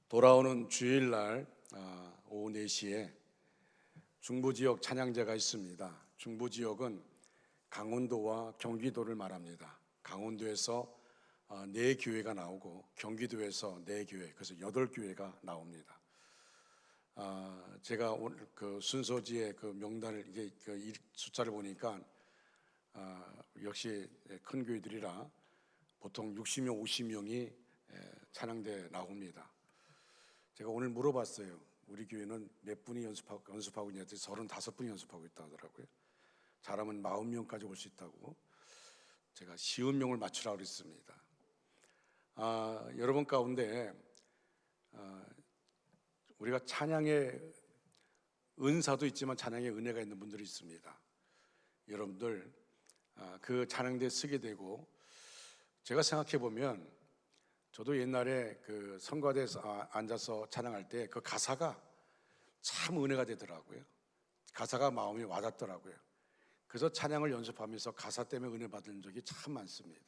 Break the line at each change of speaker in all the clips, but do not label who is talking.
돌아오는 주일날 오후 4시에 중부지역 찬양제가 있습니다. 중부지역은 강원도와 경기도를 말합니다. 강원도에서 4교회가 나오고 경기도에서 4교회, 그래서 8교회가 나옵니다. 제가 오늘 그 순서지의 그 명단을 이제 그 숫자를 보니까 역시 큰 교회들이라 보통 60명, 50명이 찬양대 나옵니다. 제가 오늘 물어봤어요. 우리 교회는 몇 분이 연습하고 있냐 했더니 35분이 연습하고 있다 하더라고요. 잘하면 40명까지 올 수 있다고. 제가 쉬운 명을 맞추라고 그랬습니다. 여러분 가운데 우리가 찬양의 은사도 있지만 찬양의 은혜가 있는 분들이 있습니다. 여러분들 그 찬양대에 쓰게 되고, 제가 생각해 보면 저도 옛날에 그 성가대에서 앉아서 찬양할 때 그 가사가 참 은혜가 되더라고요. 가사가 마음에 와닿더라고요. 그래서 찬양을 연습하면서 가사 때문에 은혜 받은 적이 참 많습니다.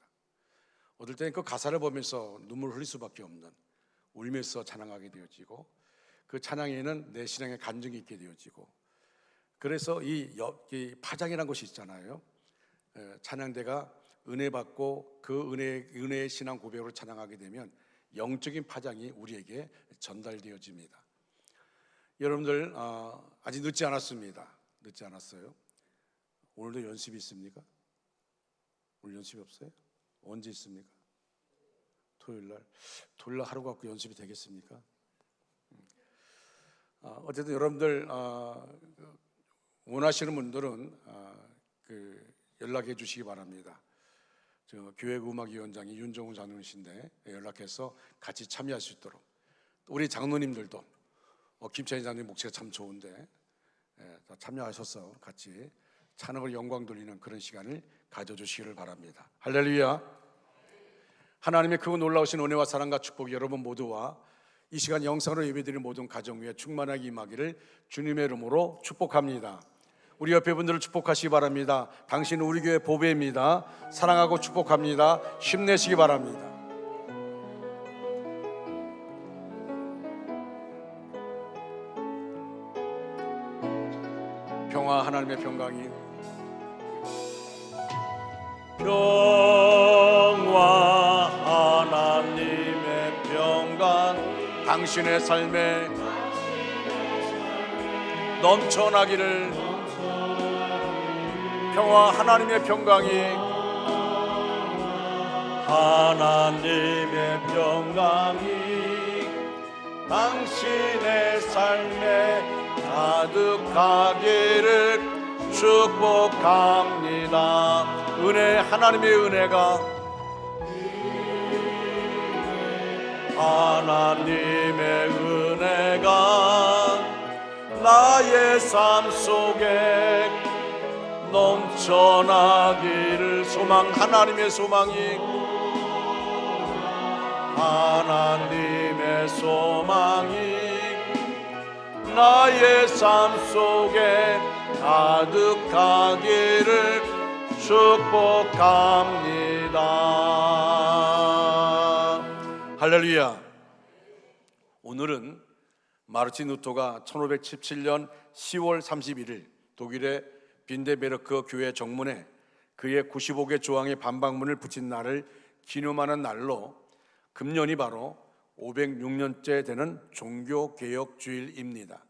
어떨 때는 그 가사를 보면서 눈물 흘릴 수밖에 없는, 울면서 찬양하게 되어지고, 그 찬양에는 내 신앙의 간증이 있게 되어지고, 그래서 이 파장이라는 것이 있잖아요. 찬양대가 은혜 받고 그 은혜의 신앙 고백으로 찬양하게 되면 영적인 파장이 우리에게 전달되어집니다. 여러분들 아직 늦지 않았습니다. 늦지 않았어요. 오늘도 연습이 있습니까? 오늘 연습이 없어요? 언제 있습니까? 토요일날 하루 갖고 연습이 되겠습니까? 어쨌든 여러분들 원하시는 분들은 연락해 주시기 바랍니다. 저 교회 음악위원장이 윤정훈 장로님이신데 연락해서 같이 참여할 수 있도록, 우리 장로님들도 김찬희 장로님 목소리가 참 좋은데 참여하셔서 같이 찬양을 영광 돌리는 그런 시간을 가져주시기를 바랍니다. 할렐루야. 하나님의 크고 놀라우신 은혜와 사랑과 축복이 여러분 모두와 이 시간 영상으로 예배드리는 모든 가정 위에 충만하게 임하기를 주님의 이름으로 축복합니다. 우리 옆에 분들을 축복하시기 바랍니다. 당신은 우리 교회 보배입니다. 사랑하고 축복합니다. 힘내시기 바랍니다. 평화, 하나님의 평강이, 평화 하나님의 평강 당신의 삶에 넘쳐나기를, 평화 하나님의 평강이, 하나님의 평강이 당신의 삶에 가득하기를 축복합니다. 은혜, 하나님의 은혜가, 하나님의 은혜가 나의 삶 속에 넘쳐나기를, 소망, 하나님의 소망이, 하나님의 소망이 나의 삶 속에 가득하기를 축복합니다. 할렐루야. 오늘은 마르틴 루터가 1517년 10월 31일 독일의 빈데베르크 교회 정문에 그의 95개 조항의 반박문을 붙인 날을 기념하는 날로, 금년이 바로 506년째 되는 종교개혁주일입니다.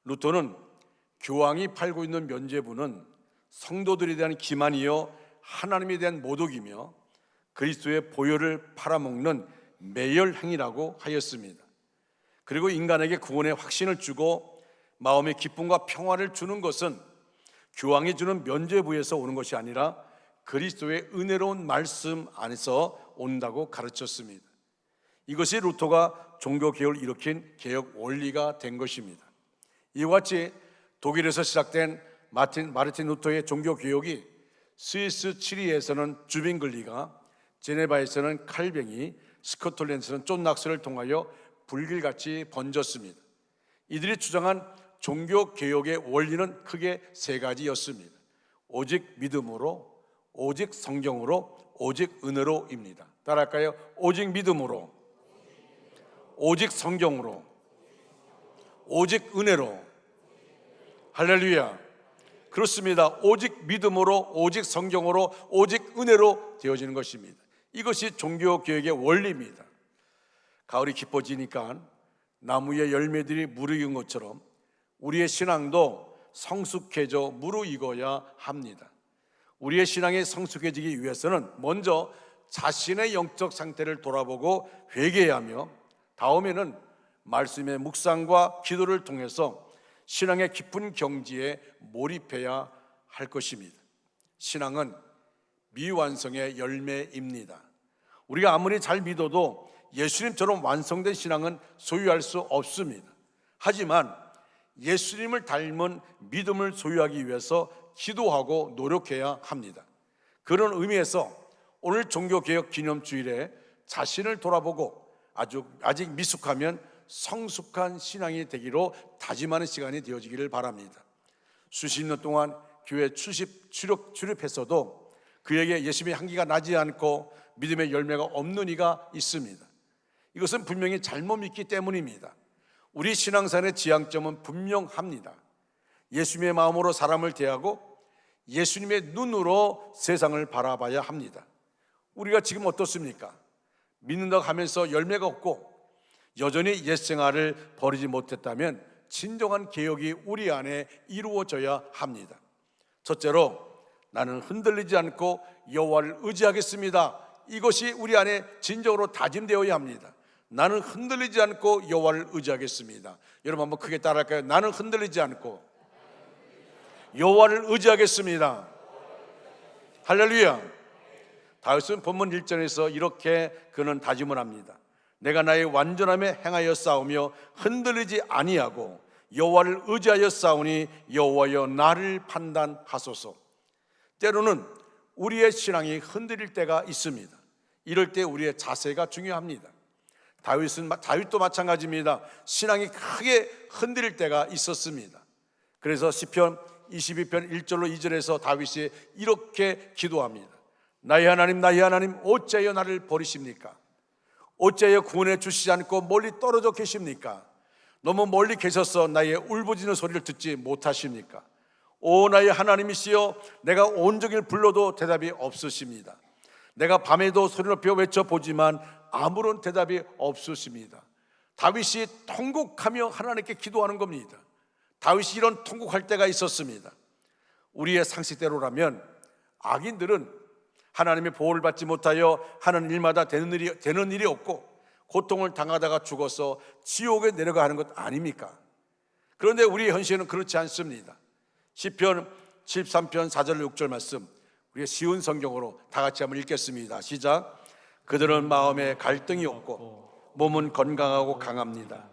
루터는 교황이 팔고 있는 면죄부는 성도들에 대한 기만이요 하나님에 대한 모독이며 그리스도의 보혈을 팔아먹는 매열 행위라고 하였습니다. 그리고 인간에게 구원의 확신을 주고 마음의 기쁨과 평화를 주는 것은 교황이 주는 면죄부에서 오는 것이 아니라 그리스도의 은혜로운 말씀 안에서 온다고 가르쳤습니다. 이것이 루터가 종교개혁을 일으킨 개혁 원리가 된 것입니다. 이와 같이 독일에서 시작된 마르틴 루터의 종교개혁이 스위스 치리에서는 주빙글리가, 제네바에서는 칼뱅이, 스코틀랜드에서는 존 낙스를 통하여 불길같이 번졌습니다. 이들이 주장한 종교개혁의 원리는 크게 3가지였습니다. 오직 믿음으로, 오직 성경으로, 오직 은혜로입니다. 따라할까요? 오직 믿음으로, 오직 성경으로, 오직 은혜로. 할렐루야. 그렇습니다. 오직 믿음으로, 오직 성경으로, 오직 은혜로 되어지는 것입니다. 이것이 종교개혁의 원리입니다. 가을이 깊어지니까 나무의 열매들이 무르익은 것처럼 우리의 신앙도 성숙해져 무르익어야 합니다. 우리의 신앙이 성숙해지기 위해서는 먼저 자신의 영적 상태를 돌아보고 회개해야 하며, 다음에는 말씀의 묵상과 기도를 통해서 신앙의 깊은 경지에 몰입해야 할 것입니다. 신앙은 미완성의 열매입니다. 우리가 아무리 잘 믿어도 예수님처럼 완성된 신앙은 소유할 수 없습니다. 하지만 예수님을 닮은 믿음을 소유하기 위해서 기도하고 노력해야 합니다. 그런 의미에서 오늘 종교개혁 기념주일에 자신을 돌아보고 아직 미숙하면 성숙한 신앙이 되기로 다짐하는 시간이 되어지기를 바랍니다. 수십 년 동안 교회 출입했어도 그에게 예수님의 향기가 나지 않고 믿음의 열매가 없는 이가 있습니다. 이것은 분명히 잘못 믿기 때문입니다. 우리 신앙생활의 지향점은 분명합니다. 예수님의 마음으로 사람을 대하고 예수님의 눈으로 세상을 바라봐야 합니다. 우리가 지금 어떻습니까? 믿는다고 하면서 열매가 없고 여전히 옛생활을 버리지 못했다면 진정한 개혁이 우리 안에 이루어져야 합니다. 첫째로, 나는 흔들리지 않고 여호와를 의지하겠습니다. 이것이 우리 안에 진정으로 다짐되어야 합니다. 나는 흔들리지 않고 여호와를 의지하겠습니다. 여러분 한번 크게 따라할까요? 나는 흔들리지 않고 여호와를 의지하겠습니다. 할렐루야. 다윗은 본문 1절에서 이렇게 그는 다짐을 합니다. 내가 나의 완전함에 행하여 싸우며 흔들리지 아니하고 여호와를 의지하여 싸우니 여호와여 나를 판단하소서. 때로는 우리의 신앙이 흔들릴 때가 있습니다. 이럴 때 우리의 자세가 중요합니다. 다윗도 마찬가지입니다. 신앙이 크게 흔들릴 때가 있었습니다. 그래서 시편 22편 1절로 2절에서 다윗이 이렇게 기도합니다. 나의 하나님, 나의 하나님, 어찌하여 나를 버리십니까? 어찌하여 구원해 주시지 않고 멀리 떨어져 계십니까? 너무 멀리 계셔서 나의 울부짖는 소리를 듣지 못하십니까? 오 나의 하나님이시여, 내가 온종일 불러도 대답이 없으십니다. 내가 밤에도 소리 높여 외쳐보지만 아무런 대답이 없으십니다. 다윗이 통곡하며 하나님께 기도하는 겁니다. 다윗이 이런 통곡할 때가 있었습니다. 우리의 상식대로라면 악인들은 하나님의 보호를 받지 못하여 하는 일마다 되는 일이 없고 고통을 당하다가 죽어서 지옥에 내려가는 것 아닙니까? 그런데 우리의 현실은 그렇지 않습니다. 시편 73편 4절 6절 말씀, 우리의 쉬운 성경으로 다 같이 한번 읽겠습니다. 시작. 그들은 마음에 갈등이 없고 몸은 건강하고 강합니다.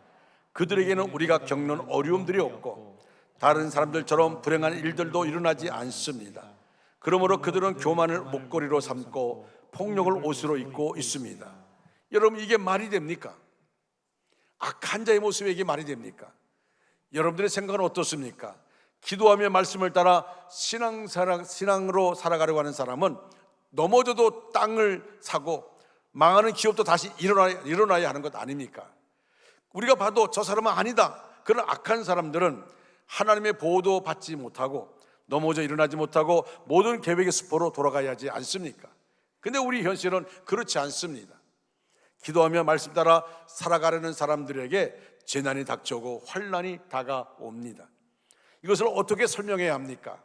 그들에게는 우리가 겪는 어려움들이 없고 다른 사람들처럼 불행한 일들도 일어나지 않습니다. 그러므로 그들은 교만을 목걸이로 삼고 폭력을 옷으로 입고 있습니다. 여러분, 이게 말이 됩니까? 악한 자의 모습이 이게 말이 됩니까? 여러분들의 생각은 어떻습니까? 기도하며 말씀을 따라 신앙으로 살아가려고 하는 사람은 넘어져도 땅을 사고 망하는 기업도 다시 일어나야 하는 것 아닙니까? 우리가 봐도 저 사람은 아니다. 그런 악한 사람들은 하나님의 보호도 받지 못하고 넘어져 일어나지 못하고 모든 계획의 수포로 돌아가야 하지 않습니까? 근데 우리 현실은 그렇지 않습니다. 기도하며 말씀 따라 살아가려는 사람들에게 재난이 닥쳐오고 환난이 다가옵니다. 이것을 어떻게 설명해야 합니까?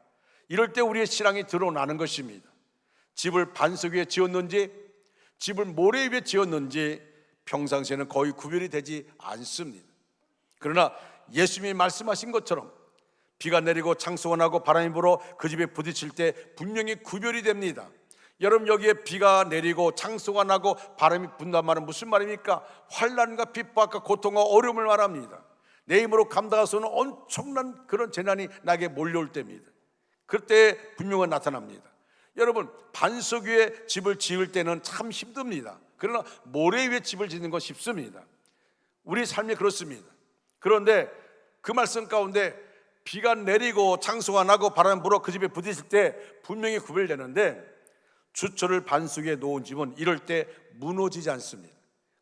이럴 때 우리의 신앙이 드러나는 것입니다. 집을 반석 위에 지었는지 집을 모래 위에 지었는지 평상시에는 거의 구별이 되지 않습니다. 그러나 예수님이 말씀하신 것처럼 비가 내리고 창수가 나고 바람이 불어 그 집에 부딪힐 때 분명히 구별이 됩니다. 여러분, 여기에 비가 내리고 창수가 나고 바람이 분단 말은 무슨 말입니까? 환난과 핍박과 고통과 어려움을 말합니다. 내 힘으로 감당할 수 없는 엄청난 그런 재난이 나에게 몰려올 때입니다. 그때 분명히 나타납니다. 여러분, 반석 위에 집을 지을 때는 참 힘듭니다. 그러나 모래 위에 집을 짓는 건 쉽습니다. 우리 삶이 그렇습니다. 그런데 그 말씀 가운데 비가 내리고 창수가 나고 바람이 불어 그 집에 부딪힐 때 분명히 구별되는데, 주초를 반석 위에 놓은 집은 이럴 때 무너지지 않습니다.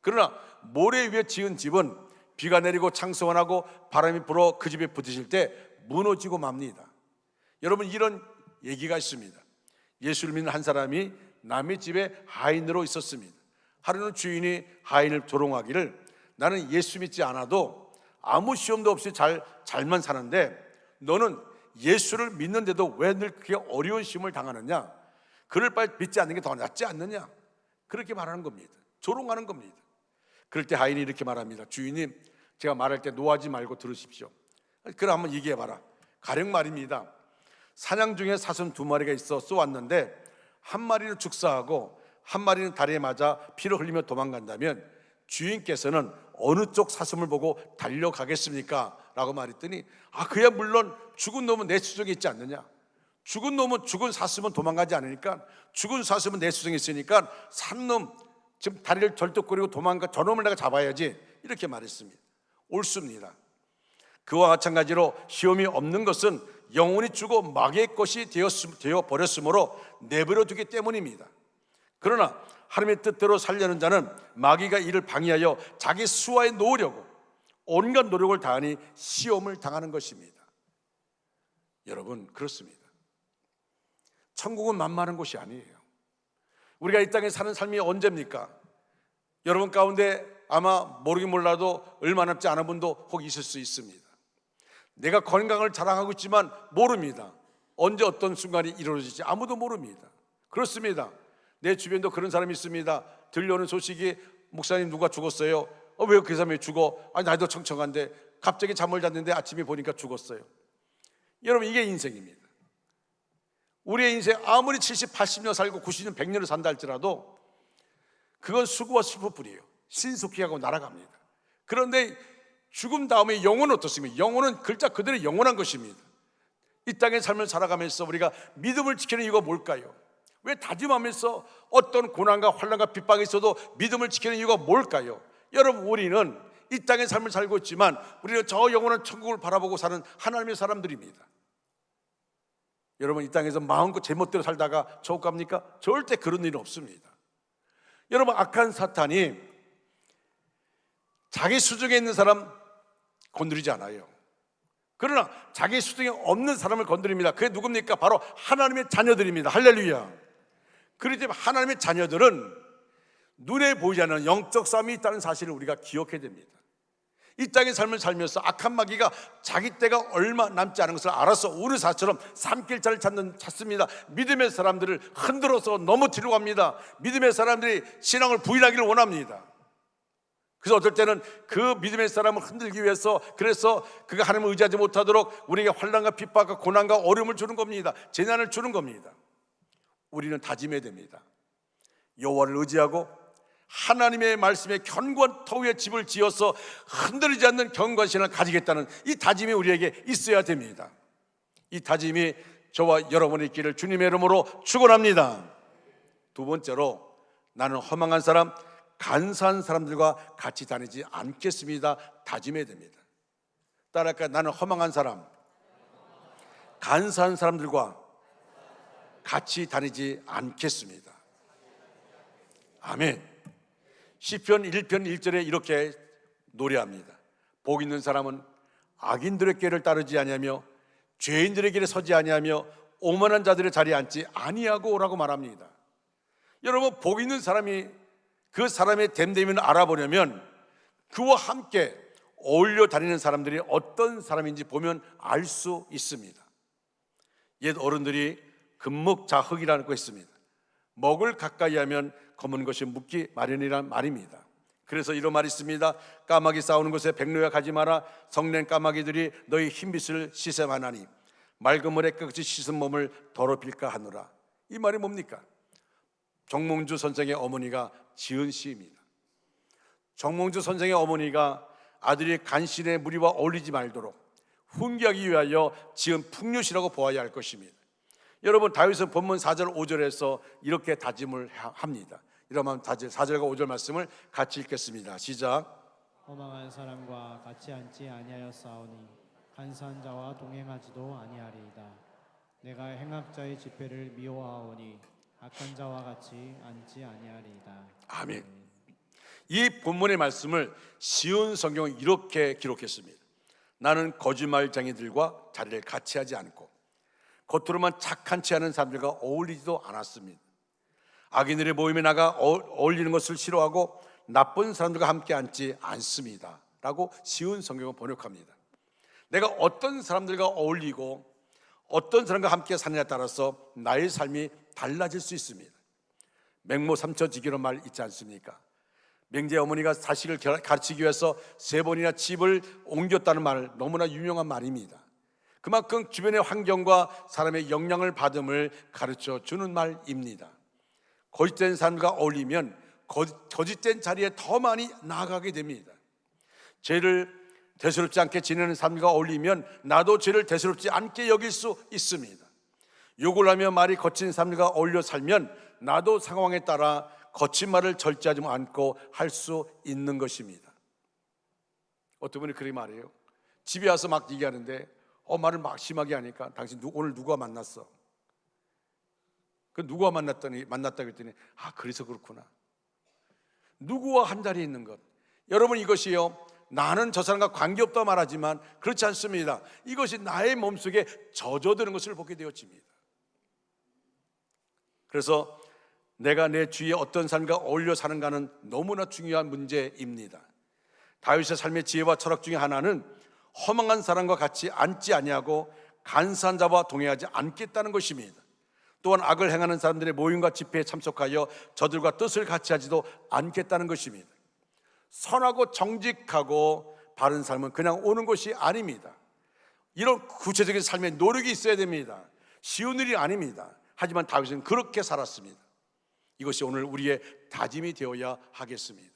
그러나 모래 위에 지은 집은 비가 내리고 창성하고 바람이 불어 그 집에 부딪힐 때 무너지고 맙니다. 여러분, 이런 얘기가 있습니다. 예수를 믿는 한 사람이 남의 집에 하인으로 있었습니다. 하루는 주인이 하인을 조롱하기를, 나는 예수 믿지 않아도 아무 시험도 없이 잘만 사는데 너는 예수를 믿는데도 왜 늘 그렇게 어려운 시험을 당하느냐? 그를 빨리 믿지 않는 게 더 낫지 않느냐? 그렇게 말하는 겁니다. 조롱하는 겁니다. 그럴 때 하인이 이렇게 말합니다. 주인님, 제가 말할 때 노하지 말고 들으십시오. 그럼 한번 얘기해봐라. 가령 말입니다. 사냥 중에 사슴 2마리가 있어 쏘았는데 한 마리는 죽사하고 한 마리는 다리에 맞아 피를 흘리며 도망간다면 주인께서는 어느 쪽 사슴을 보고 달려가겠습니까? 라고 말했더니, 그야 물론 죽은 놈은 내 수중에 있지 않느냐? 죽은 사슴은 도망가지 않으니까, 죽은 사슴은 내 수중에 있으니까 산 놈, 지금 다리를 절뚝거리고 도망가, 저놈을 내가 잡아야지, 이렇게 말했습니다. 옳습니다. 그와 마찬가지로 시험이 없는 것은 영혼이 죽어 마귀의 것이 되어 버렸으므로 내버려 두기 때문입니다. 그러나 하나님의 뜻대로 살려는 자는 마귀가 이를 방해하여 자기 수하에 놓으려고 온갖 노력을 다하니 시험을 당하는 것입니다. 여러분, 그렇습니다. 천국은 만만한 곳이 아니에요. 우리가 이 땅에 사는 삶이 언제입니까? 여러분 가운데 아마 모르긴 몰라도 얼마 남지 않은 분도 혹 있을 수 있습니다. 내가 건강을 자랑하고 있지만 모릅니다. 언제 어떤 순간이 이루어질지 아무도 모릅니다. 그렇습니다. 내 주변도 그런 사람이 있습니다. 들려오는 소식이 목사님 누가 죽었어요. 왜 그 사람이 죽어? 나이도 청청한데 갑자기 잠을 잤는데 아침에 보니까 죽었어요. 여러분, 이게 인생입니다. 우리의 인생 아무리 70, 80년 살고 90년, 100년을 산다 할지라도 그건 수고와 슬픔뿐이에요. 신속히 하고 날아갑니다. 그런데 죽음 다음에 영혼은 어떻습니까? 영혼은 글자 그대로 영원한 것입니다. 이 땅의 삶을 살아가면서 우리가 믿음을 지키는 이유가 뭘까요? 왜 다짐하면서 어떤 고난과 환난과 핍박이 있어도 믿음을 지키는 이유가 뭘까요? 여러분, 우리는 이 땅의 삶을 살고 있지만 우리는 저 영원한 천국을 바라보고 사는 하나님의 사람들입니다. 여러분, 이 땅에서 마음껏 제멋대로 살다가 저국 갑니까? 절대 그런 일은 없습니다. 여러분, 악한 사탄이 자기 수중에 있는 사람 건드리지 않아요. 그러나 자기 수중에 없는 사람을 건드립니다. 그게 누굽니까? 바로 하나님의 자녀들입니다. 할렐루야. 그렇기 때문에 하나님의 자녀들은 눈에 보이지 않는 영적 싸움이 있다는 사실을 우리가 기억해야 됩니다. 이 땅의 삶을 살면서 악한 마귀가 자기 때가 얼마 남지 않은 것을 알아서 우르사처럼 산길자를 찾습니다. 믿음의 사람들을 흔들어서 넘어뜨리려고 합니다. 믿음의 사람들이 신앙을 부인하기를 원합니다. 그래서 어떨 때는 그 믿음의 사람을 흔들기 위해서, 그래서 그가 하나님을 의지하지 못하도록 우리에게 환난과 핍박과 고난과 어려움을 주는 겁니다. 재난을 주는 겁니다. 우리는 다짐해야 됩니다. 여호와를 의지하고 하나님의 말씀에 견고한 터 위에 집을 지어서 흔들리지 않는 견고한 신앙을 가지겠다는 이 다짐이 우리에게 있어야 됩니다. 이 다짐이 저와 여러분의 있기를 주님의 이름으로 축원합니다. 두 번째로, 나는 허망한 사람, 간사한 사람들과 같이 다니지 않겠습니다. 다짐해야 됩니다. 따라할까요? 나는 허망한 사람, 간사한 사람들과 같이 다니지 않겠습니다. 아멘. 시편 1편 1절에 이렇게 노래합니다. 복 있는 사람은 악인들의 길을 따르지 아니하며 죄인들의 길에 서지 아니하며 오만한 자들의 자리에 앉지 아니하고라고 말합니다. 여러분, 복 있는 사람이 그 사람의 됨됨이를 알아보려면 그와 함께 어울려 다니는 사람들이 어떤 사람인지 보면 알 수 있습니다. 옛 어른들이 금목자흑이라는 거 있습니다. 먹을 가까이 하면 검은 것이 묻기 마련이란 말입니다. 그래서 이런 말이 있습니다. 까마귀 싸우는 곳에 백로야 가지 마라. 성낸 까마귀들이 너희 흰빛을 씻어하나니 맑은 물에 깨끗이 씻은 몸을 더럽힐까 하노라. 이 말이 뭡니까? 정몽주 선생의 어머니가 지은 시입니다. 정몽주 선생의 어머니가 아들이 간신의 무리와 어울리지 말도록 훈계하기 위하여 지은 풍류시라고 보아야 할 것입니다. 여러분, 다윗은 본문 4절 5절에서 이렇게 다짐을 합니다. 이러면 4절과 5절 말씀을 같이 읽겠습니다. 시작.
허망한 사람과 같이 앉지 아니하였사오니 간사한 자와 동행하지도 아니하리이다. 내가 행악자의 집회를 미워하오니 악한 자와 같이 앉지 아니하리이다.
아멘. 이 본문의 말씀을 쉬운 성경은 이렇게 기록했습니다. 나는 거짓말쟁이들과 자리를 같이 하지 않고 겉으로만 착한 체 하는 사람들과 어울리지도 않았습니다. 악인들의 모임에 나가 어울리는 것을 싫어하고 나쁜 사람들과 함께 앉지 않습니다 라고 쉬운 성경을 번역합니다. 내가 어떤 사람들과 어울리고 어떤 사람과 함께 사느냐에 따라서 나의 삶이 달라질 수 있습니다. 맹모 삼천지기로 말 있지 않습니까? 맹자의 어머니가 자식을 가르치기 위해서 3번이나 집을 옮겼다는 말, 너무나 유명한 말입니다. 그만큼 주변의 환경과 사람의 영향을 받음을 가르쳐 주는 말입니다. 거짓된 사람과 어울리면 거짓된 자리에 더 많이 나아가게 됩니다. 죄를 대수롭지 않게 지내는 사람과 어울리면 나도 죄를 대수롭지 않게 여길 수 있습니다. 욕을 하며 말이 거친 사람과 어울려 살면 나도 상황에 따라 거친 말을 절제하지 않고 할 수 있는 것입니다. 어떤 분이 그렇게 말해요. 집에 와서 막 얘기하는데 말을 막 심하게 하니까 당신 오늘 누가 만났어? 그 누가 만났다 그랬더니 그래서 그렇구나. 누구와 한 자리에 있는 것. 여러분, 이것이요, 나는 저 사람과 관계없다 말하지만 그렇지 않습니다. 이것이 나의 몸속에 젖어드는 것을 보게 되어집니다. 그래서 내가 내 주위에 어떤 사람과 어울려 사는가는 너무나 중요한 문제입니다. 다윗의 삶의 지혜와 철학 중에 하나는 허망한 사람과 같이 앉지 아니하고 간사한 자와 동행하지 않겠다는 것입니다. 또한 악을 행하는 사람들의 모임과 집회에 참석하여 저들과 뜻을 같이 하지도 않겠다는 것입니다. 선하고 정직하고 바른 삶은 그냥 오는 것이 아닙니다. 이런 구체적인 삶에 노력이 있어야 됩니다. 쉬운 일이 아닙니다. 하지만 다윗은 그렇게 살았습니다. 이것이 오늘 우리의 다짐이 되어야 하겠습니다.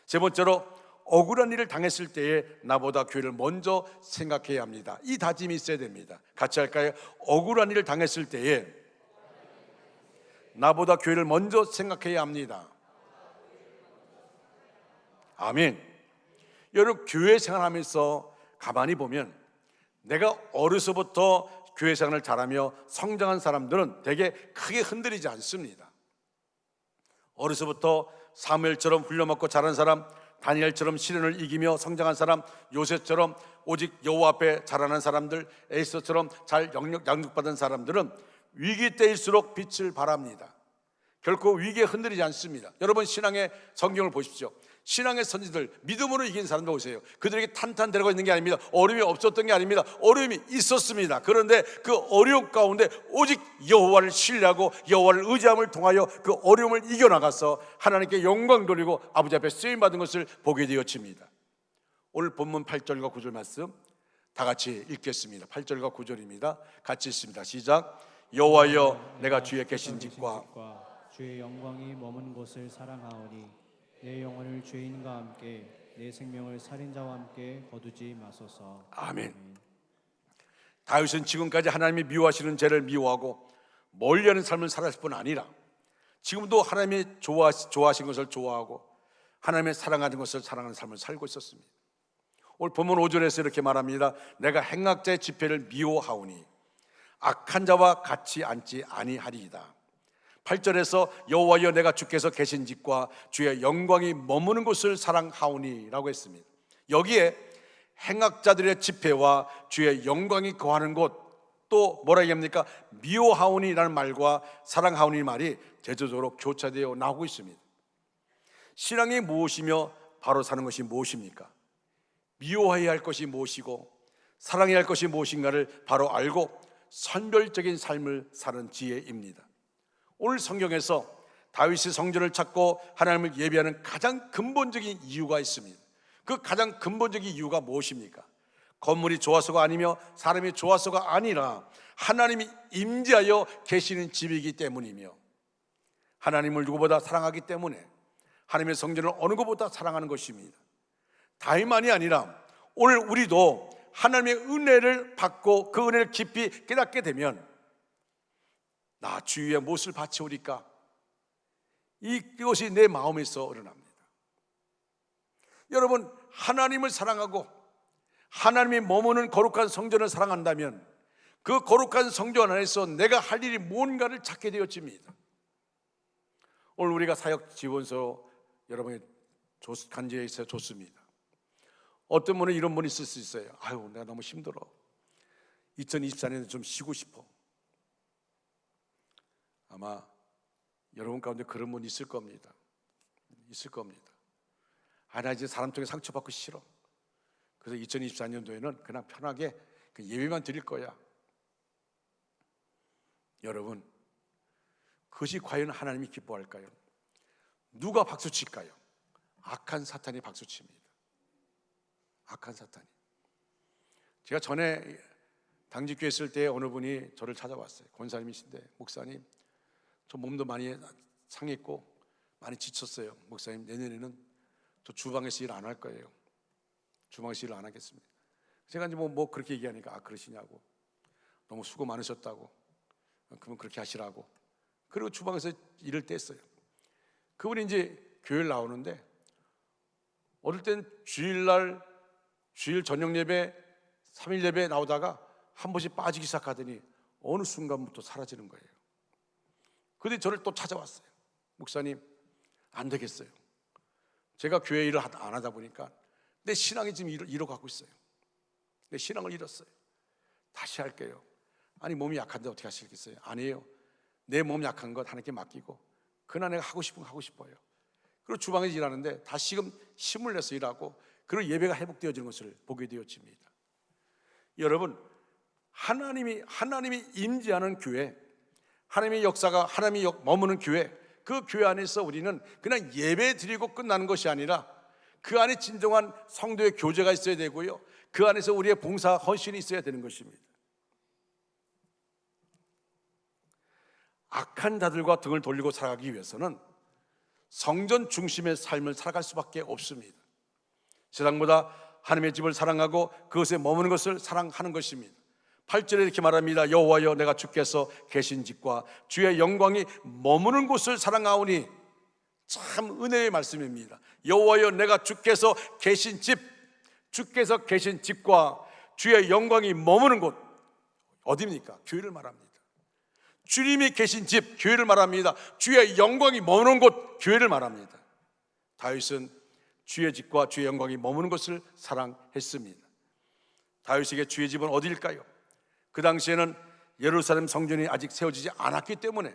세 번째로, 억울한 일을 당했을 때에 나보다 교회를 먼저 생각해야 합니다. 이 다짐이 있어야 됩니다. 같이 할까요? 억울한 일을 당했을 때에 나보다 교회를 먼저 생각해야 합니다. 아멘. 여러분, 교회 생활하면서 가만히 보면 내가 어려서부터 교회 생활을 잘하며 성장한 사람들은 되게 크게 흔들리지 않습니다. 어려서부터 사무엘처럼 훈련받고 자란 사람, 다니엘처럼 시련을 이기며 성장한 사람, 요셉처럼 오직 여호와 앞에 자라난 사람들, 에스더처럼 잘 양육받은 사람들은 위기 때일수록 빛을 발합니다. 결코 위기에 흔들리지 않습니다. 여러분, 신앙의 성경을 보십시오. 신앙의 선지들, 믿음으로 이긴 사람들 보세요. 그들에게 탄탄대로가 있는 게 아닙니다. 어려움이 없었던 게 아닙니다. 어려움이 있었습니다. 그런데 그 어려움 가운데 오직 여호와를 신뢰하고 여호와를 의지함을 통하여 그 어려움을 이겨나가서 하나님께 영광 돌리고 아버지 앞에 쓰임받은 것을 보게 되어집니다. 오늘 본문 8절과 9절 말씀 다 같이 읽겠습니다. 8절과 9절입니다. 같이 읽습니다. 시작. 여호와여, 내가 주의 계신 집과
주의 영광이 머문 곳을 사랑하오니 내 영혼을 죄인과 함께 내 생명을 살인자와 함께 거두지 마소서. 아멘.
다윗은 지금까지 하나님이 미워하시는 죄를 미워하고 멀리하는 삶을 살았을 뿐 아니라 지금도 하나님이 좋아하신 것을 좋아하고 하나님의 사랑하는 것을 사랑하는 삶을 살고 있었습니다. 오늘 본문 5절에서 이렇게 말합니다. 내가 행악자의 집회를 미워하오니 악한 자와 같이 앉지 아니하리이다. 8절에서 여호와여, 내가 주께서 계신 집과 주의 영광이 머무는 곳을 사랑하오니 라고 했습니다. 여기에 행악자들의 집회와 주의 영광이 거하는 곳, 또 뭐라 얘기합니까? 미워하오니 라는 말과 사랑하오니 말이 대조적으로 교차되어 나오고 있습니다. 신앙이 무엇이며 바로 사는 것이 무엇입니까? 미워해야 할 것이 무엇이고 사랑해야 할 것이 무엇인가를 바로 알고 선별적인 삶을 사는 지혜입니다. 오늘 성경에서 다윗이 성전을 찾고 하나님을 예배하는 가장 근본적인 이유가 있습니다. 그 가장 근본적인 이유가 무엇입니까? 건물이 좋아서가 아니며 사람이 좋아서가 아니라 하나님이 임재하여 계시는 집이기 때문이며 하나님을 누구보다 사랑하기 때문에 하나님의 성전을 어느 것보다 사랑하는 것입니다. 다윗만이 아니라 오늘 우리도 하나님의 은혜를 받고 그 은혜를 깊이 깨닫게 되면 나 주위에 무엇을 바치오리까? 이것이 내 마음에서 일어납니다. 여러분, 하나님을 사랑하고 하나님이 머무는 거룩한 성전을 사랑한다면 그 거룩한 성전 안에서 내가 할 일이 뭔가를 찾게 되어집니다. 오늘 우리가 사역 지원서 여러분이 간절히 있어야 좋습니다. 어떤 분은 이런 분이 있을 수 있어요. 아유, 내가 너무 힘들어. 2024년에 좀 쉬고 싶어. 아마 여러분 가운데 그런 분 있을 겁니다. 있을 겁니다. 나 이제 사람 쪽에 상처받고 싫어. 그래서 2024년도에는 그냥 편하게 그 예배만 드릴 거야. 여러분, 그것이 과연 하나님이 기뻐할까요? 누가 박수칠까요? 악한 사탄이 박수칩니다. 악한 사탄이. 제가 전에 당직교회 있을 때 어느 분이 저를 찾아왔어요. 권사님이신데, 목사님, 저 몸도 많이 상했고 많이 지쳤어요. 목사님, 내년에는 저 주방에서 일 안 할 거예요. 주방에서 일을 안 하겠습니다. 제가 이제 뭐 그렇게 얘기하니까 그러시냐고, 너무 수고 많으셨다고, 그러면 그렇게 하시라고. 그리고 주방에서 일을 뗐어요. 그분이 이제 교회를 나오는데, 어떨 땐 주일날 주일 저녁 예배, 3일 예배 나오다가 한 번씩 빠지기 시작하더니 어느 순간부터 사라지는 거예요. 그런데 저를 또 찾아왔어요. 목사님, 안 되겠어요. 제가 교회 일을 안 하다 보니까 내 신앙이 지금 잃어가고 있어요. 내 신앙을 잃었어요. 다시 할게요. 아니, 몸이 약한데 어떻게 하시겠어요? 아니에요. 내 몸 약한 것 하나님께 맡기고 그날 내가 하고 싶은 거 하고 싶어요. 그리고 주방에서 일하는데 다시금 힘을 내서 일하고, 그리고 예배가 회복되어지는 것을 보게 되어집니다. 여러분, 하나님이 임재하는 교회, 하나님의 역사가, 하나님이 머무는 교회, 그 교회 안에서 우리는 그냥 예배 드리고 끝나는 것이 아니라 그 안에 진정한 성도의 교제가 있어야 되고요, 그 안에서 우리의 봉사 헌신이 있어야 되는 것입니다. 악한 자들과 등을 돌리고 살아가기 위해서는 성전 중심의 삶을 살아갈 수밖에 없습니다. 세상보다 하나님의 집을 사랑하고 그것에 머무는 것을 사랑하는 것입니다. 8절에 이렇게 말합니다. 여호와여, 내가 주께서 계신 집과 주의 영광이 머무는 곳을 사랑하오니. 참 은혜의 말씀입니다. 여호와여, 내가 주께서 계신 집, 주께서 계신 집과 주의 영광이 머무는 곳, 어디입니까? 교회를 말합니다. 주님이 계신 집, 교회를 말합니다. 주의 영광이 머무는 곳, 교회를 말합니다. 다윗은 주의 집과 주의 영광이 머무는 것을 사랑했습니다. 다윗에게 주의 집은 어디일까요? 그 당시에는 예루살렘 성전이 아직 세워지지 않았기 때문에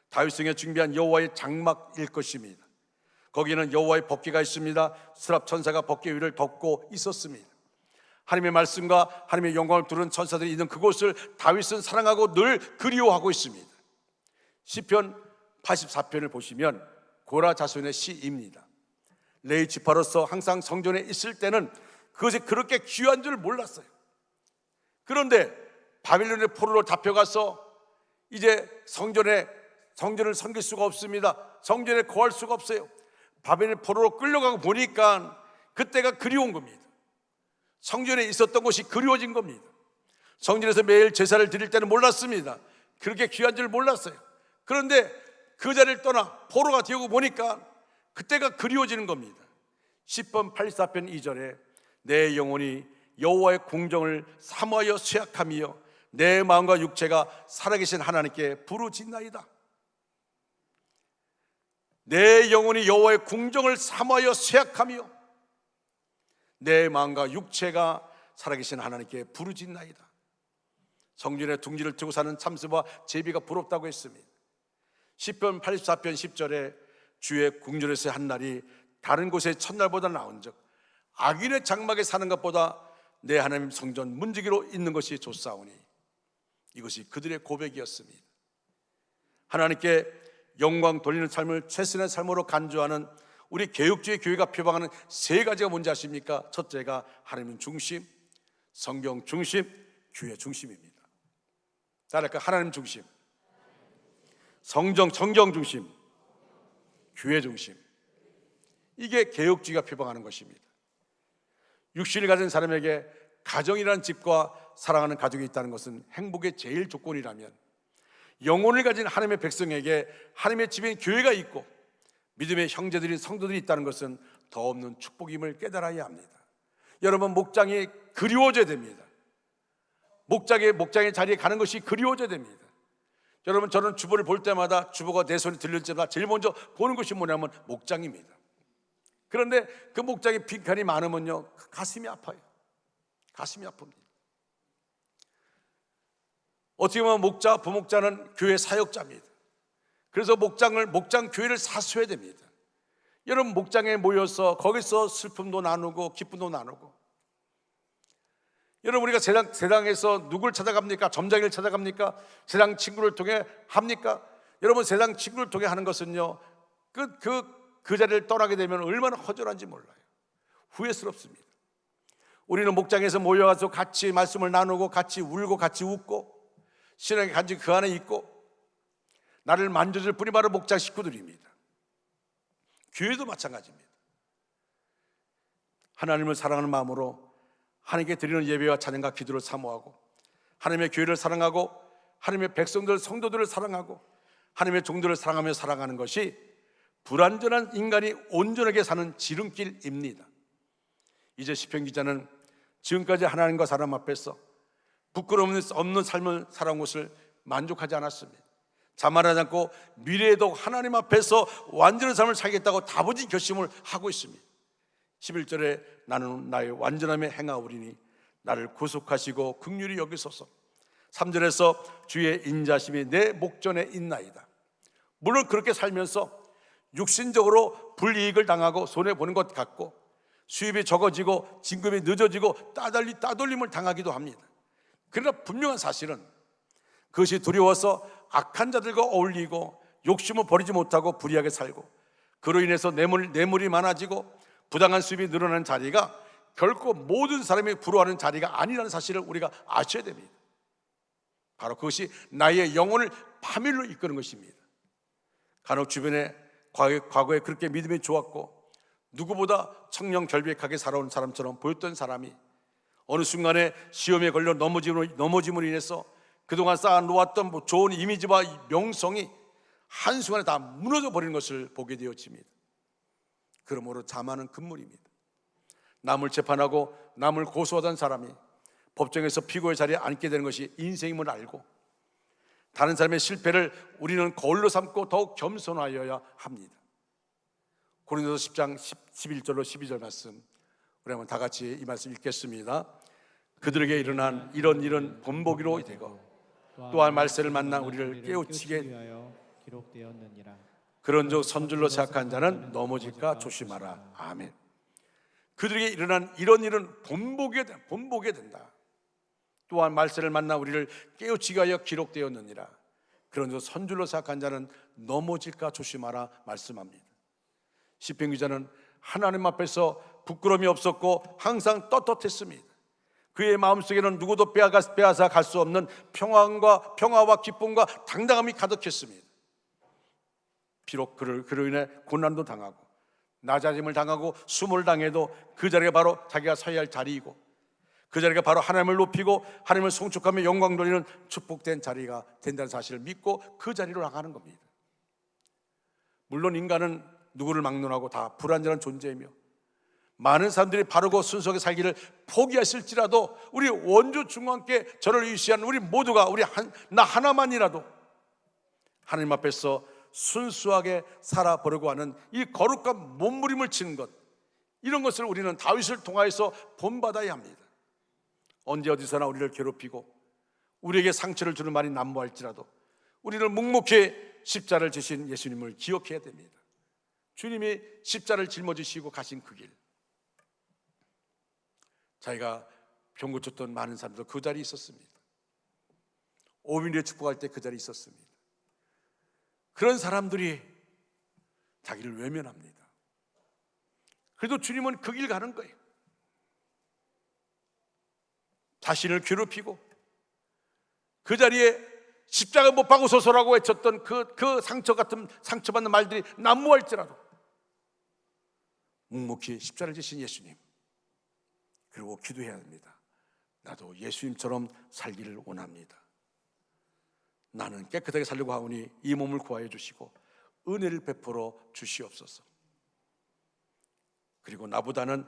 다윗성에 준비한 여호와의 장막일 것입니다. 거기에는 여호와의 법궤가 있습니다. 스랍 천사가 법궤 위를 덮고 있었습니다. 하나님의 말씀과 하나님의 영광을 두르는 천사들이 있는 그곳을 다윗은 사랑하고 늘 그리워하고 있습니다. 시편 84편을 보시면 고라 자손의 시입니다. 레위 지파로서 항상 성전에 있을 때는 그것이 그렇게 귀한 줄 몰랐어요. 그런데 바빌론의 포로로 잡혀가서 이제 성전을 섬길 수가 없습니다. 성전에 거할 수가 없어요. 바벨론의 포로로 끌려가고 보니까 그때가 그리운 겁니다. 성전에 있었던 것이 그리워진 겁니다. 성전에서 매일 제사를 드릴 때는 몰랐습니다. 그렇게 귀한 줄 몰랐어요. 그런데 그 자리를 떠나 포로가 되고 보니까 그때가 그리워지는 겁니다. 시편 84편 2절에 내 영혼이 여호와의 공정을 사모하여 쇠약하며 내 마음과 육체가 살아계신 하나님께 부르짖나이다. 내 영혼이 여호와의 궁정을 사모하여 쇠약하며 내 마음과 육체가 살아계신 하나님께 부르짖나이다. 성전에 둥지를 트고 사는 참새와 제비가 부럽다고 했습니다. 시편 84편 10절에 주의 궁전에서 한 날이 다른 곳의 첫날보다 나은즉 악인의 장막에 사는 것보다 내 하나님 성전 문지기로 있는 것이 좋사오니. 이것이 그들의 고백이었습니다. 하나님께 영광 돌리는 삶을 최선의 삶으로 간주하는 우리 개혁주의 교회가 표방하는 세 가지가 뭔지 아십니까? 첫째가 하나님 중심, 성경 중심, 교회 중심입니다. 따라할까요? 하나님 중심, 성경 중심, 교회 중심. 이게 개혁주의가 표방하는 것입니다. 육신을 가진 사람에게 가정이라는 집과 사랑하는 가족이 있다는 것은 행복의 제일 조건이라면, 영혼을 가진 하나님의 백성에게 하나님의 집인 교회가 있고 믿음의 형제들인 성도들이 있다는 것은 더 없는 축복임을 깨달아야 합니다. 여러분, 목장이 그리워져야 됩니다. 목장의 자리에 가는 것이 그리워져야 됩니다. 여러분, 저는 주보를 볼 때마다 주보가 내 손에 들릴 때마다 제일 먼저 보는 것이 뭐냐면 목장입니다. 그런데 그 목장에 빈칸이 많으면요, 가슴이 아파요. 가슴이 아픕니다. 어떻게 보면 목자, 부목자는 교회 사역자입니다. 그래서 목장 교회를 사수해야 됩니다. 여러분, 목장에 모여서 거기서 슬픔도 나누고 기쁨도 나누고. 여러분, 우리가 세상에서 누굴 찾아갑니까? 점장이를 찾아갑니까? 세상 친구를 통해 합니까? 여러분, 세상 친구를 통해 하는 것은요, 그 자리를 떠나게 되면 얼마나 허전한지 몰라요. 후회스럽습니다. 우리는 목장에서 모여가서 같이 말씀을 나누고 같이 울고 같이 웃고 신앙의 간증 그 안에 있고 나를 만져줄 분이 바로 목장 식구들입니다. 교회도 마찬가지입니다. 하나님을 사랑하는 마음으로 하나님께 드리는 예배와 찬양과 기도를 사모하고 하나님의 교회를 사랑하고 하나님의 백성들, 성도들을 사랑하고 하나님의 종들을 사랑하며 살아가는 것이 불완전한 인간이 온전하게 사는 지름길입니다. 이제 시편 기자는 지금까지 하나님과 사람 앞에서 부끄러움 없는 삶을 살아온 것을 만족하지 않았습니다. 자만하지 않고 미래에도 하나님 앞에서 완전한 삶을 살겠다고 다부진 결심을 하고 있습니다. 11절에 나는 나의 완전함에 행하오리니 나를 구속하시고 긍휼히 여기소서. 3절에서 주의 인자심이 내 목전에 있나이다. 물론 그렇게 살면서 육신적으로 불이익을 당하고 손해보는 것 같고 수입이 적어지고 진급이 늦어지고 따돌림을 당하기도 합니다. 그러나 분명한 사실은 그것이 두려워서 악한 자들과 어울리고 욕심을 버리지 못하고 불의하게 살고 그로 인해서 뇌물이 많아지고 부당한 수입이 늘어나는 자리가 결코 모든 사람이 부러워하는 자리가 아니라는 사실을 우리가 아셔야 됩니다. 바로 그것이 나의 영혼을 파멸로 이끄는 것입니다. 간혹 주변에 과거에 그렇게 믿음이 좋았고 누구보다 청렴결백하게 살아온 사람처럼 보였던 사람이 어느 순간에 시험에 걸려 넘어짐으로 인해서 그동안 쌓아놓았던 좋은 이미지와 명성이 한순간에 다 무너져 버리는 것을 보게 되어집니다. 그러므로 자만은 금물입니다. 남을 재판하고 남을 고소하던 사람이 법정에서 피고의 자리에 앉게 되는 것이 인생임을 알고 다른 사람의 실패를 우리는 거울로 삼고 더욱 겸손하여야 합니다. 고린도서 10장 11절로 12절 말씀 우리 한번 다 같이 이 말씀 읽겠습니다. 그들에게 일어난 이런 일은 본보기로 되고 또한 말세를 만나 우리를 깨우치게
위하여 기록되었느니라.
그런즉 선줄로 생각한 자는 넘어질까 조심하라. 아멘. 그들에게 일어난 이런 일은 본보게 된다. 또한 말세를 만나 우리를 깨우치게 하여 기록되었느니라. 그런즉 선줄로 생각한 자는 넘어질까 조심하라 말씀합니다. 시편 기자는 하나님 앞에서 부끄러움이 없었고 항상 떳떳했습니다. 그의 마음속에는 누구도 빼앗아 갈 수 없는 평화와 기쁨과 당당함이 가득했습니다. 비록 그로 인해 고난도 당하고 낮아짐을 당하고 숨을 당해도 그 자리가 바로 자기가 서야 할 자리이고 그 자리가 바로 하나님을 높이고 하나님을 송축하며 영광 돌리는 축복된 자리가 된다는 사실을 믿고 그 자리로 나가는 겁니다. 물론 인간은 누구를 막론하고 다 불완전한 존재이며 많은 사람들이 바르고 순수하게 살기를 포기했을지라도 우리 원조 중앙께 저를 위시한 우리 모두가 나 하나만이라도 하나님 앞에서 순수하게 살아보려고 하는 이 거룩한 몸부림을 치는 것, 이런 것을 우리는 다윗을 통하여서 본받아야 합니다. 언제 어디서나 우리를 괴롭히고 우리에게 상처를 주는 말이 난무할지라도 우리를 묵묵히 십자를 지신 예수님을 기억해야 됩니다. 주님이 십자를 짊어지시고 가신 그 길, 자기가 병 고쳤던 많은 사람들 그 자리에 있었습니다. 오민리에 축복할 때 그 자리에 있었습니다. 그런 사람들이 자기를 외면합니다. 그래도 주님은 그 길 가는 거예요. 자신을 괴롭히고 그 자리에 십자가 못 박으소서라고 외쳤던 그 상처받는 말들이 난무할지라도 묵묵히 십자를 지신 예수님, 그리고 기도해야 합니다. 나도 예수님처럼 살기를 원합니다. 나는 깨끗하게 살려고 하오니 이 몸을 구하여 주시고 은혜를 베풀어 주시옵소서. 그리고 나보다는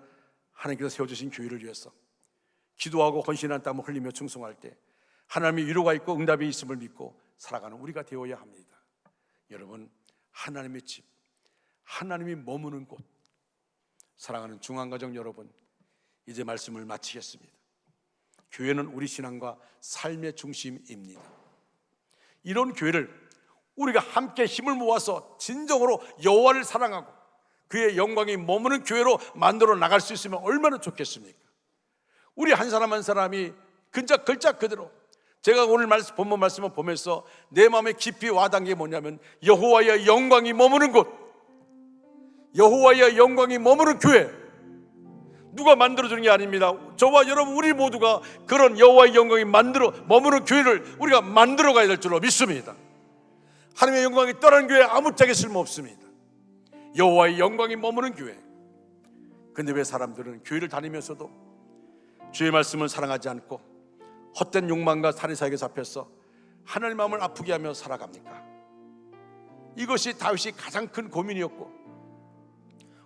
하나님께서 세워주신 교회를 위해서 기도하고 헌신한 땀을 흘리며 충성할 때 하나님의 위로가 있고 응답이 있음을 믿고 살아가는 우리가 되어야 합니다. 여러분, 하나님의 집, 하나님이 머무는 곳, 사랑하는 중앙가정 여러분, 이제 말씀을 마치겠습니다. 교회는 우리 신앙과 삶의 중심입니다. 이런 교회를 우리가 함께 힘을 모아서 진정으로 여호와를 사랑하고 그의 영광이 머무는 교회로 만들어 나갈 수 있으면 얼마나 좋겠습니까? 우리 한 사람 한 사람이 글자 그대로, 제가 오늘 본문 말씀을 보면서 내 마음에 깊이 와닿은 게 뭐냐면, 여호와의 영광이 머무는 곳, 여호와의 영광이 머무는 교회. 누가 만들어주는 게 아닙니다. 저와 여러분 우리 모두가 그런 여호와의 영광이 머무는 교회를 우리가 만들어 가야 될 줄로 믿습니다. 하나님의 영광이 떠나는 교회 아무짝에 쓸모없습니다. 여호와의 영광이 머무는 교회. 근데 왜 사람들은 교회를 다니면서도 주의 말씀을 사랑하지 않고 헛된 욕망과 살인사에게 잡혀서 하나님 마음을 아프게 하며 살아갑니까? 이것이 다윗이 가장 큰 고민이었고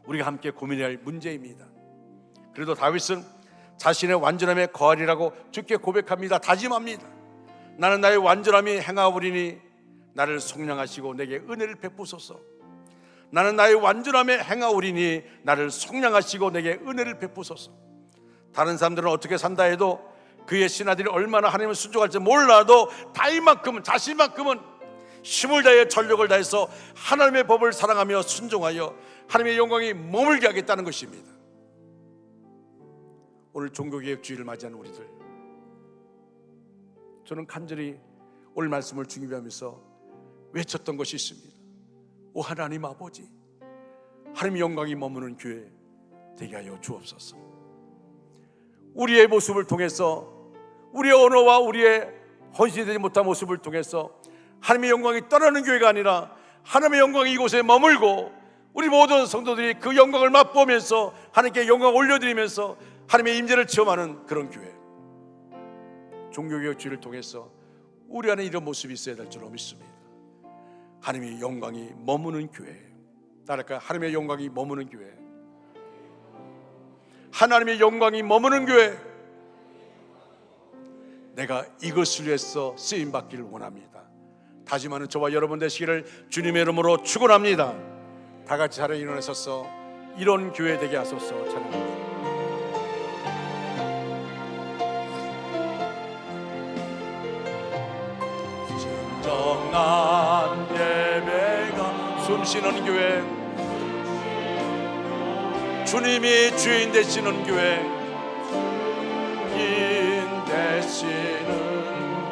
우리가 함께 고민해야 할 문제입니다. 그래도 다윗은 자신의 완전함에 거하리라고 주께 고백합니다. 다짐합니다. 나는 나의 완전함이 행하오리니 나를 속량하시고 내게 은혜를 베푸소서. 나는 나의 완전함에 행하오리니 나를 속량하시고 내게 은혜를 베푸소서. 다른 사람들은 어떻게 산다 해도 그의 신하들이 얼마나 하나님을 순종할지 몰라도 다윗만큼은, 자신만큼은 힘을 다해 전력을 다해서 하나님의 법을 사랑하며 순종하여 하나님의 영광이 머물게 하겠다는 것입니다. 오늘 종교개혁주의를 맞이한 우리들, 저는 간절히 오늘 말씀을 중요하면서 외쳤던 것이 있습니다. 오 하나님 아버지, 하나님의 영광이 머무는 교회 되게 하여 주옵소서. 우리의 모습을 통해서, 우리의 언어와 우리의 헌신이 되지 못한 모습을 통해서 하나님의 영광이 떠나는 교회가 아니라 하나님의 영광이 이곳에 머물고 우리 모든 성도들이 그 영광을 맛보면서 하나님께 영광을 올려드리면서 하나님의 임재를 체험하는 그런 교회, 종교개혁주의를 통해서 우리 안에 이런 모습이 있어야 될 줄로 믿습니다. 하나님의 영광이 머무는 교회, 따라할까요? 하나님의 영광이 머무는 교회, 하나님의 영광이 머무는 교회. 내가 이것을 위해서 쓰임받기를 원합니다. 다짐하는 저와 여러분 되시기를 주님의 이름으로 축원합니다. 다 같이 자리에 일어나셔서 이런 교회 되게 하소서. 찬양합니다. 진정한 예배가 숨쉬는 교회, 주님이 주인 되시는 교회, 인 되시는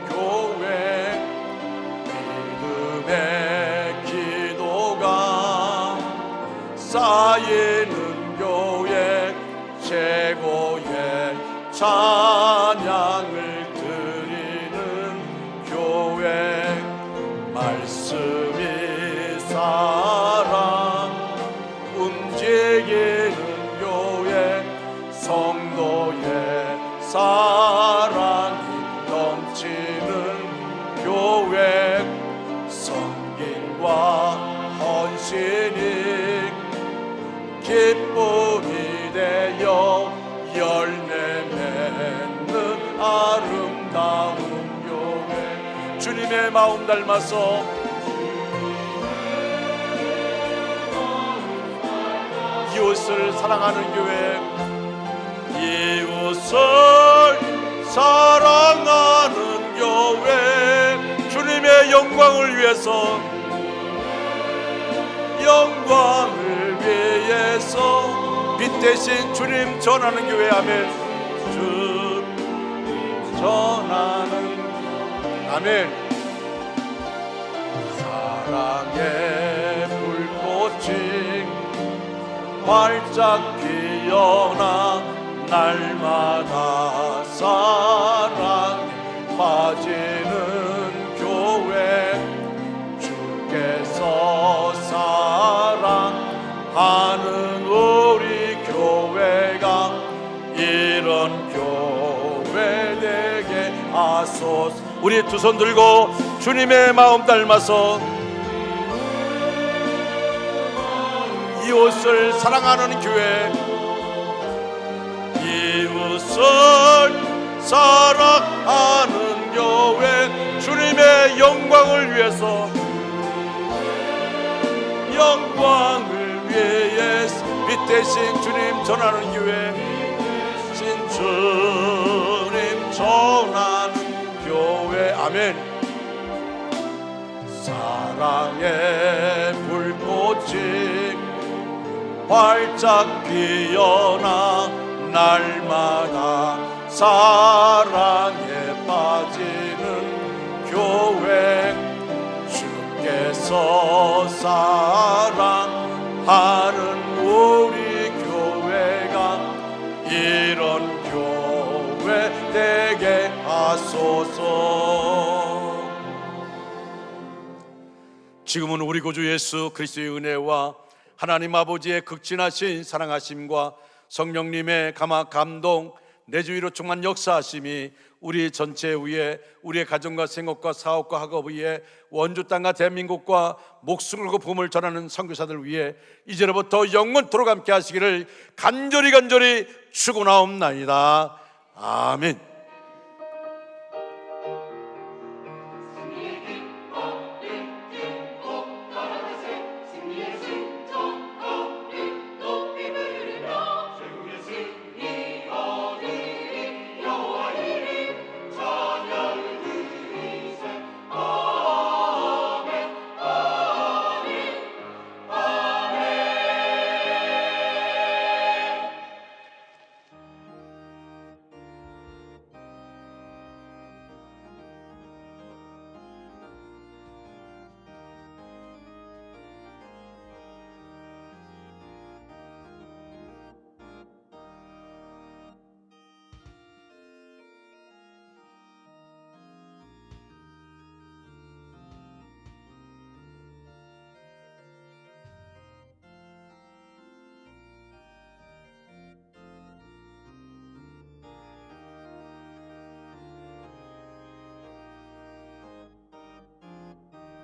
교회, 믿음의 기도가 쌓이는 교회, 최고의 찬양을 드리는 교회, 말씀이 사랑 움직이는 교회, 성도의 사랑이 넘치는 교회, 섬김과 헌신이 기쁨이 되어 열매 맺는 아름다운 교회, 주님의 마음 닮아서 이웃을 사랑하는 교회, 이웃을 사랑하는 교회, 주님의 영광을 위해서, 영광을 위해서 빛 대신 주님 전하는 교회. 아멘. 주 전하는, 아멘. 사랑의 불꽃이 활짝 피어나 날마다 사랑에 빠지는 교회, 주께서 사랑하는 우리 교회가 이런 교회 되게 하소서. 우리 두 손 들고 주님의 마음 닮아서 이웃을 사랑하는 교회, 이웃을 사랑하는 교회, 주님의 영광을 위해서, 영광을 위해서 빛 대신 주님 전하는 교회, 신 주님 전하는 교회. 아멘. 사랑의 불꽃이 활짝 피어나 날마다 사랑에 빠지는 교회, 주께서 사랑하는 우리 교회가 이런 교회 되게 하소서. 지금은 우리 구주 예수 그리스도의 은혜와 하나님 아버지의 극진하신 사랑하심과 성령님의 감동, 내주위로 충만 역사하심이 우리 전체 위에, 우리의 가정과 생업과 사업과 학업 위에, 원주 땅과 대한민국과 목숨을 걸고 복음을 전하는 선교사들 위해 이제로부터 영원토록 함께 하시기를 간절히 축원하옵나이다. 아멘.